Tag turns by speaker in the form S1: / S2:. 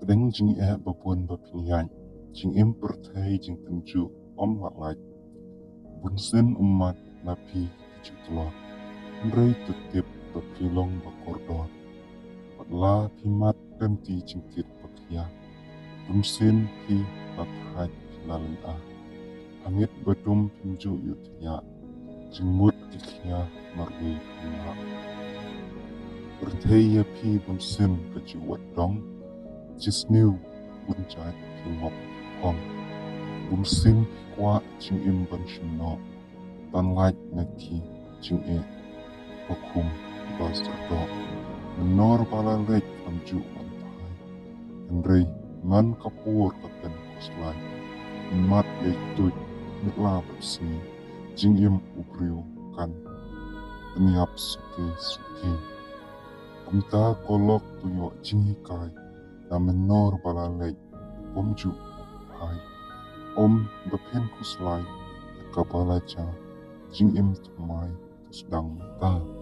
S1: Kadang jing babun bapinyan, jing pertai jing tenju lak bunsen umat napi tuju telur. Ndrei tutip bapilong bakordor. Patla pimat ganti jingkit pakia. Bunsen pi bakhaj pilalan Hamid badum pinju yutya. Jingmut ikhya marwi pina. Bertaya pi bunsen kejuat dong. Jisniu bunjat pingop pong. Bunsen kwa jing ban shino. Tanlait naki jing bakum basardo. Menor bala lek amju antai. Andrei man kapur kapen koslai. Mat yaitut mitla bersini. Jing ubriu kan. Teniap suki. Kumta kolok tuyo jing hikai. Na menor bala lek. Omju hai. Om bepen kuslai. Kapala ja. Jing tumai sedang ta.